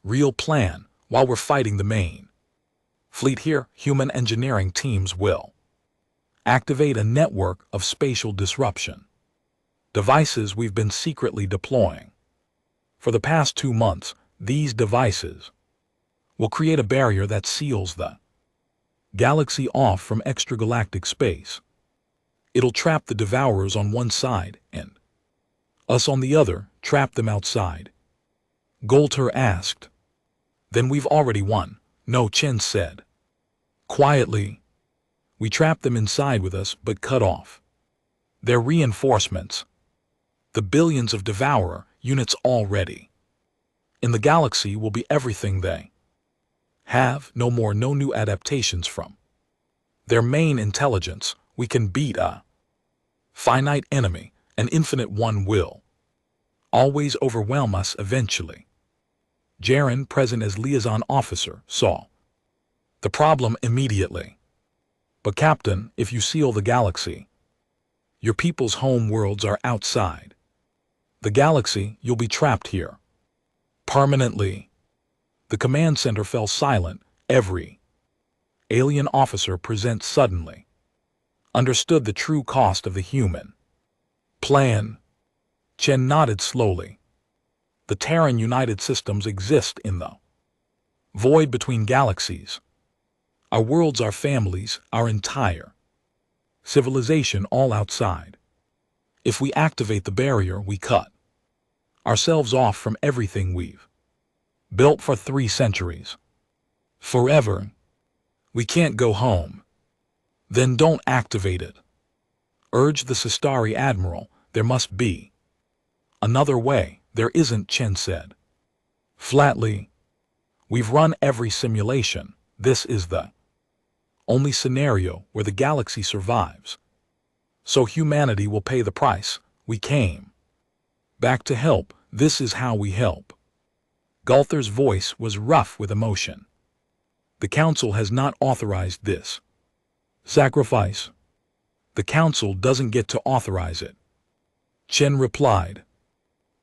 real plan. While we're fighting the main fleet here, human engineering teams will activate a network of spatial disruption devices we've been secretly deploying. For the past 2 months, these devices will create a barrier that seals the galaxy off from extragalactic space. It'll trap the Devourers on one side and us on the other, trap them outside." Gulther asked. "Then we've already won." "No," Chen said quietly. "We trap them inside with us, but cut off their reinforcements. The billions of Devourer units already in the galaxy will be everything they have. No new adaptations from their main intelligence. We can beat a finite enemy. An infinite one will always overwhelm us eventually." Jaren, present as liaison officer, saw the problem immediately. "But Captain, if you seal the galaxy, your people's home worlds are outside the galaxy. You'll be trapped here permanently." The command center fell silent. Every alien officer present suddenly understood the true cost of the human plan. Chen nodded slowly. "The Terran United Systems exist in the void between galaxies. Our worlds, our families, our entire civilization all outside. If we activate the barrier, we cut ourselves off from everything we've built for 3 centuries. Forever. We can't go home." "Then don't activate it," urged the Sistari admiral. "There must be another way." "There isn't," Chen said flatly. "We've run every simulation. This is the only scenario where the galaxy survives. So humanity will pay the price. We came back to help. This is how we help." Gulther's voice was rough with emotion. "The Council has not authorized this sacrifice. The Council doesn't get to authorize it," Chen replied.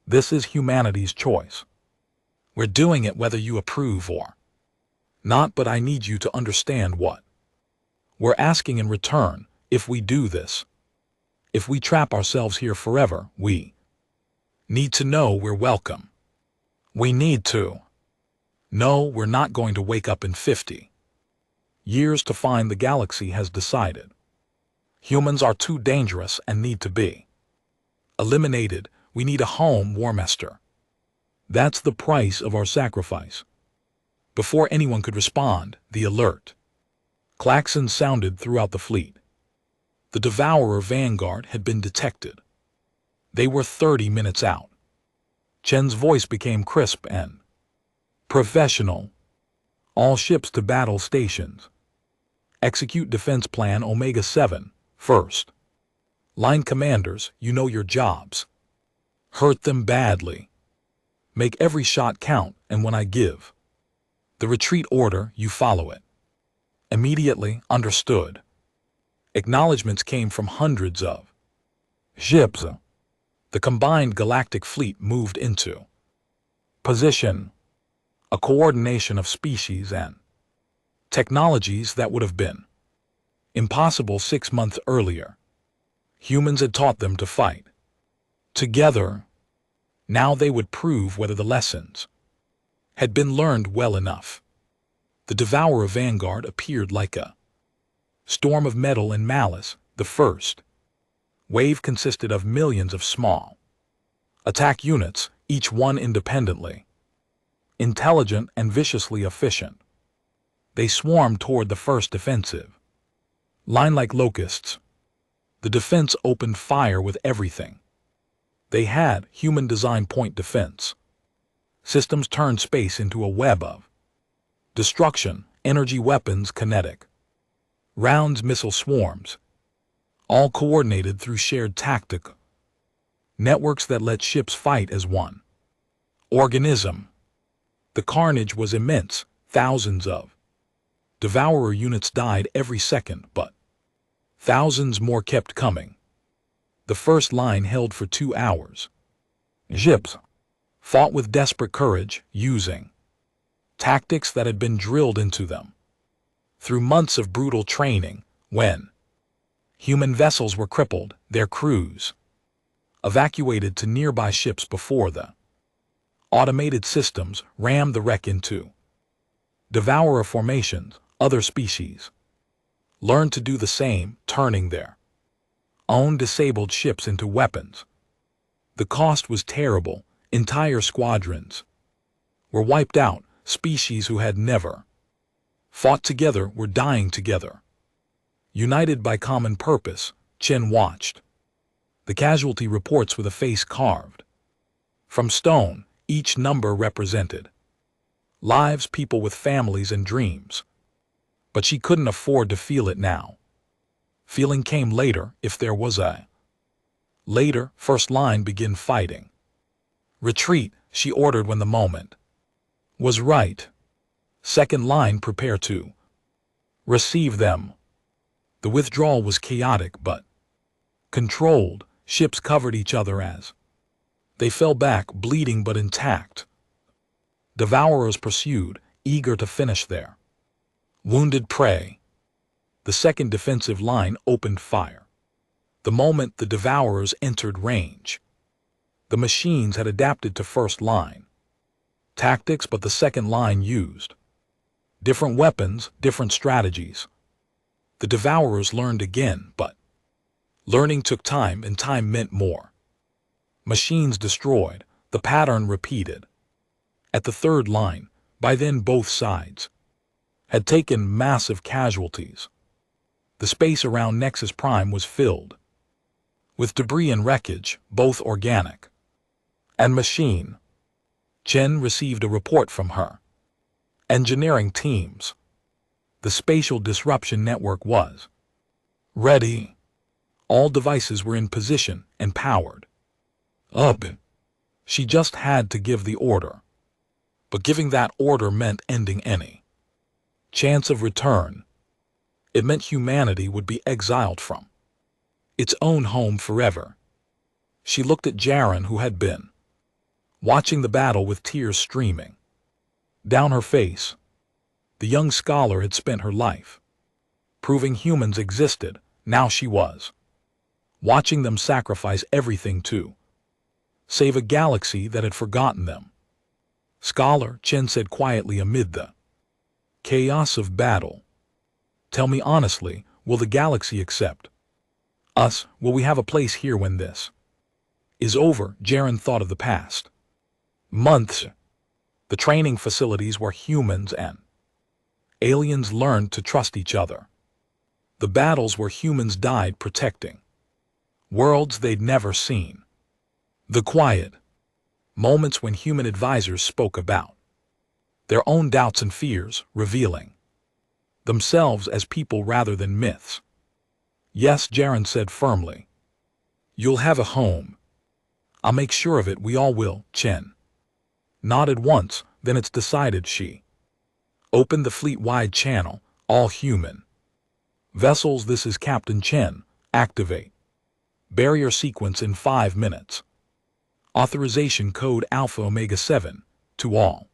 This is humanity's choice. We're doing it whether you approve or not, but I need you to understand what we're asking in return. If we do this, if we trap ourselves here forever, we need to know we're welcome. We need to know we're not going to wake up in 50 years to find the galaxy has decided humans are too dangerous and need to be eliminated. We need a home, Warmaster. That's the price of our sacrifice. Before anyone could respond, the alert klaxon sounded throughout the fleet. The Devourer Vanguard had been detected. They were 30 minutes out. Chen's voice became crisp and professional. All ships to battle stations. Execute Defense Plan Omega-7 first. Line commanders, you know your jobs. Hurt them badly. Make every shot count, and when I give the retreat order, you follow it. Immediately. Understood. Acknowledgments came from hundreds of ships. The combined galactic fleet moved into position. A coordination of species and technologies that would have been impossible 6 months earlier. Humans had taught them to fight together. Now they would prove whether the lessons had been learned well enough. The Devourer Vanguard appeared like a storm of metal and malice. The first wave consisted of millions of small attack units, each one independently intelligent and viciously efficient. They swarmed toward the first defensive line like locusts. The defense opened fire with everything they had. Human design point defense systems turned space into a web of destruction. Energy weapons, kinetic rounds, missile swarms, all coordinated through shared tactic networks that let ships fight as one organism. The carnage was immense. Thousands of Devourer units died every second, but thousands more kept coming. The first line held for 2 hours. Ships fought with desperate courage, using tactics that had been drilled into them through months of brutal training. When human vessels were crippled, their crews evacuated to nearby ships before the automated systems rammed the wreck into Devourer formations. Other species learned to do the same, turning their own disabled ships into weapons. The cost was terrible. Entire squadrons were wiped out. Species who had never fought together were dying together. United by common purpose, Chen watched the casualty reports with a face carved from stone. Each number represented lives, people with families and dreams. But she couldn't afford to feel it now. Feeling came later, if there was a later. First line, begin fighting. Retreat, she ordered when the moment was right. Second line, prepare to receive them. The withdrawal was chaotic but controlled. Ships covered each other as they fell back, bleeding but intact. Devourers pursued, eager to finish their wounded prey. The second defensive line opened fire. The moment the Devourers entered range, the machines had adapted to first line tactics, but the second line used different weapons, different strategies. The Devourers learned again, but learning took time, and time meant more machines destroyed. The pattern repeated. At the third line, by then both sides had taken massive casualties. The space around Nexus Prime was filled with debris and wreckage, both organic and machine. Chen received a report from her engineering teams. The spatial disruption network was ready. All devices were in position and powered up. She just had to give the order. But giving that order meant ending any chance of return. It meant humanity would be exiled from its own home forever. She looked at Jaren, who had been watching the battle with tears streaming down her face. The young scholar had spent her life proving humans existed. Now she was watching them sacrifice everything to save a galaxy that had forgotten them. "Scholar," Chen said quietly amid the chaos of battle, "tell me honestly, will the galaxy accept us? Will we have a place here when this is over?" Jaren thought of the past months, the training facilities where humans and aliens learned to trust each other, the battles where humans died protecting worlds they'd never seen, the quiet moments when human advisors spoke about their own doubts and fears, revealing themselves as people rather than myths. "Yes," Jaren said firmly. "You'll have a home. I'll make sure of it. We all will." Chen nodded once, then it's decided. She opened the fleet-wide channel. "All human vessels, this is Captain Chen. Activate barrier sequence in 5 minutes. Authorization code Alpha Omega 7 to all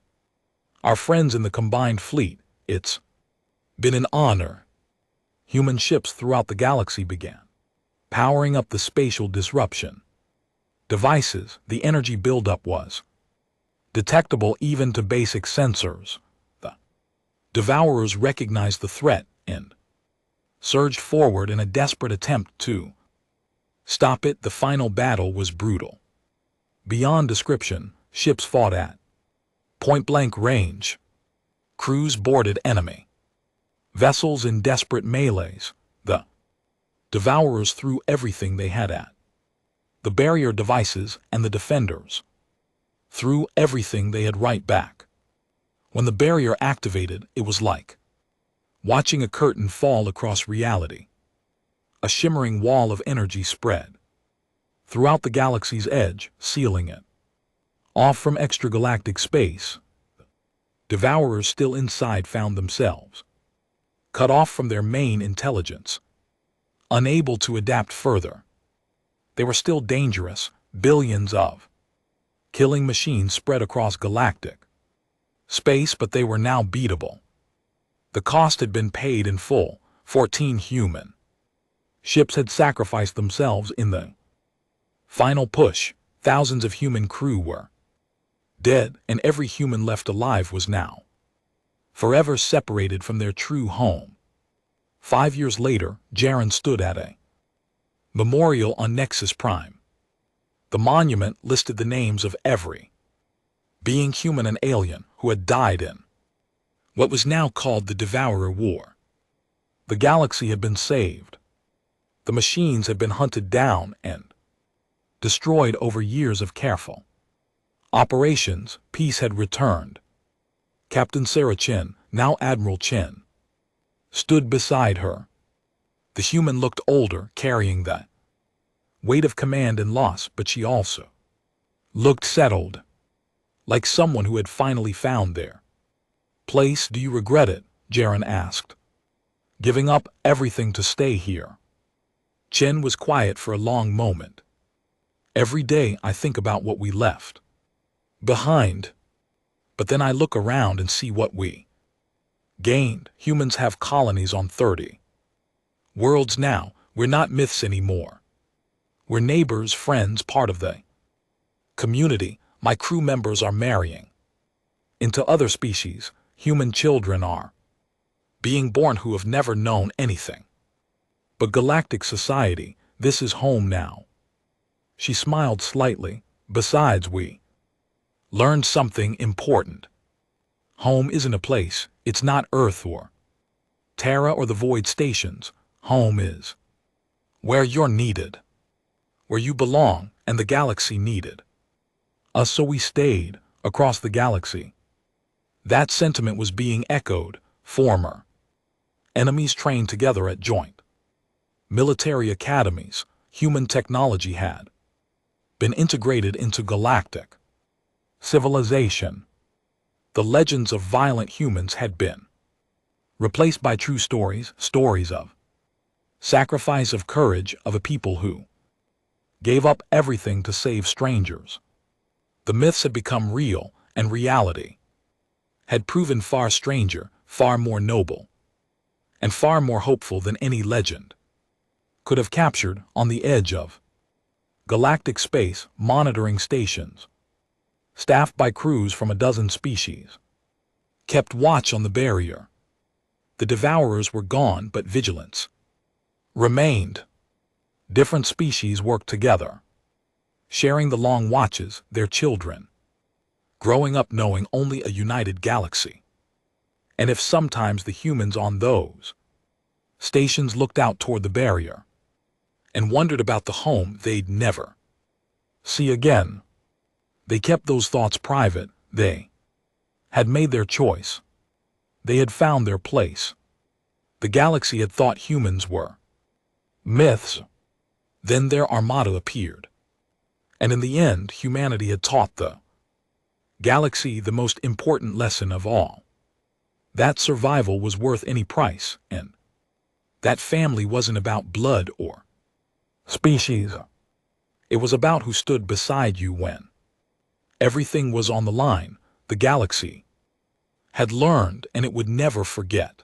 our friends in the combined fleet. It's been an honor." Human ships throughout the galaxy began powering up the spatial disruption devices. The energy buildup was detectable even to basic sensors. The devourers recognized the threat and surged forward in a desperate attempt to stop it. The final battle was brutal beyond description. Ships fought at point-blank range. Crews boarded enemy vessels in desperate melees. The devourers threw everything they had at the barrier devices, and the defenders threw everything they had right back. When the barrier activated, it was like watching a curtain fall across reality. A shimmering wall of energy spread throughout the galaxy's edge, sealing it off from extragalactic space. Devourers still inside found themselves cut off from their main intelligence, unable to adapt further. They were still dangerous. Billions of killing machines spread across galactic space, but they were now beatable. The cost had been paid in full. 14 human ships had sacrificed themselves in the final push. Thousands of human crew were dead, and every human left alive was now forever separated from their true home. 5 years later, Jaren stood at a memorial on Nexus Prime. The monument listed the names of every being, human and alien, who had died in what was now called the Devourer War. The galaxy had been saved. The machines had been hunted down and destroyed over years of careful operations. Peace had returned. Captain Sarah Chen, now Admiral Chen, stood beside her. The human looked older, carrying that weight of command and loss, but she also looked settled, like someone who had finally found their place. "Do you regret it?" Jaren asked. "Giving up everything to stay here?" Chen was quiet for a long moment. "Every day I think about what we left behind, but then I look around and see what we gained. Humans have colonies on 30 worlds now. We're not myths anymore. We're neighbors, friends, part of the community. My crew members are marrying into other species. Human children are being born who have never known anything but galactic society. This is home now." She smiled slightly. "Besides, we learned something important. Home isn't a place. It's not Earth or Terra or the Void stations. Home is where you're needed, where you belong, and the galaxy needed us, so we stayed across the galaxy." That sentiment was being echoed. Former enemies trained together at joint military academies. Human technology had been integrated into galactic civilization. The legends of violent humans had been replaced by true stories, stories of sacrifice, of courage, of a people who gave up everything to save strangers. The myths had become real, and reality had proven far stranger, far more noble, and far more hopeful than any legend could have captured. On the edge of galactic space, monitoring stations, staffed by crews from a dozen species, kept watch on the barrier. The devourers were gone, but vigilance remained. Different species worked together, sharing the long watches, their children growing up knowing only a united galaxy. And if sometimes the humans on those stations looked out toward the barrier and wondered about the home they'd never see again, they kept those thoughts private. They had made their choice. They had found their place. The galaxy had thought humans were myths. Then their armada appeared. And in the end, humanity had taught the galaxy the most important lesson of all. That survival was worth any price, and that family wasn't about blood or species. It was about who stood beside you when everything was on the line. The galaxy had learned, and it would never forget.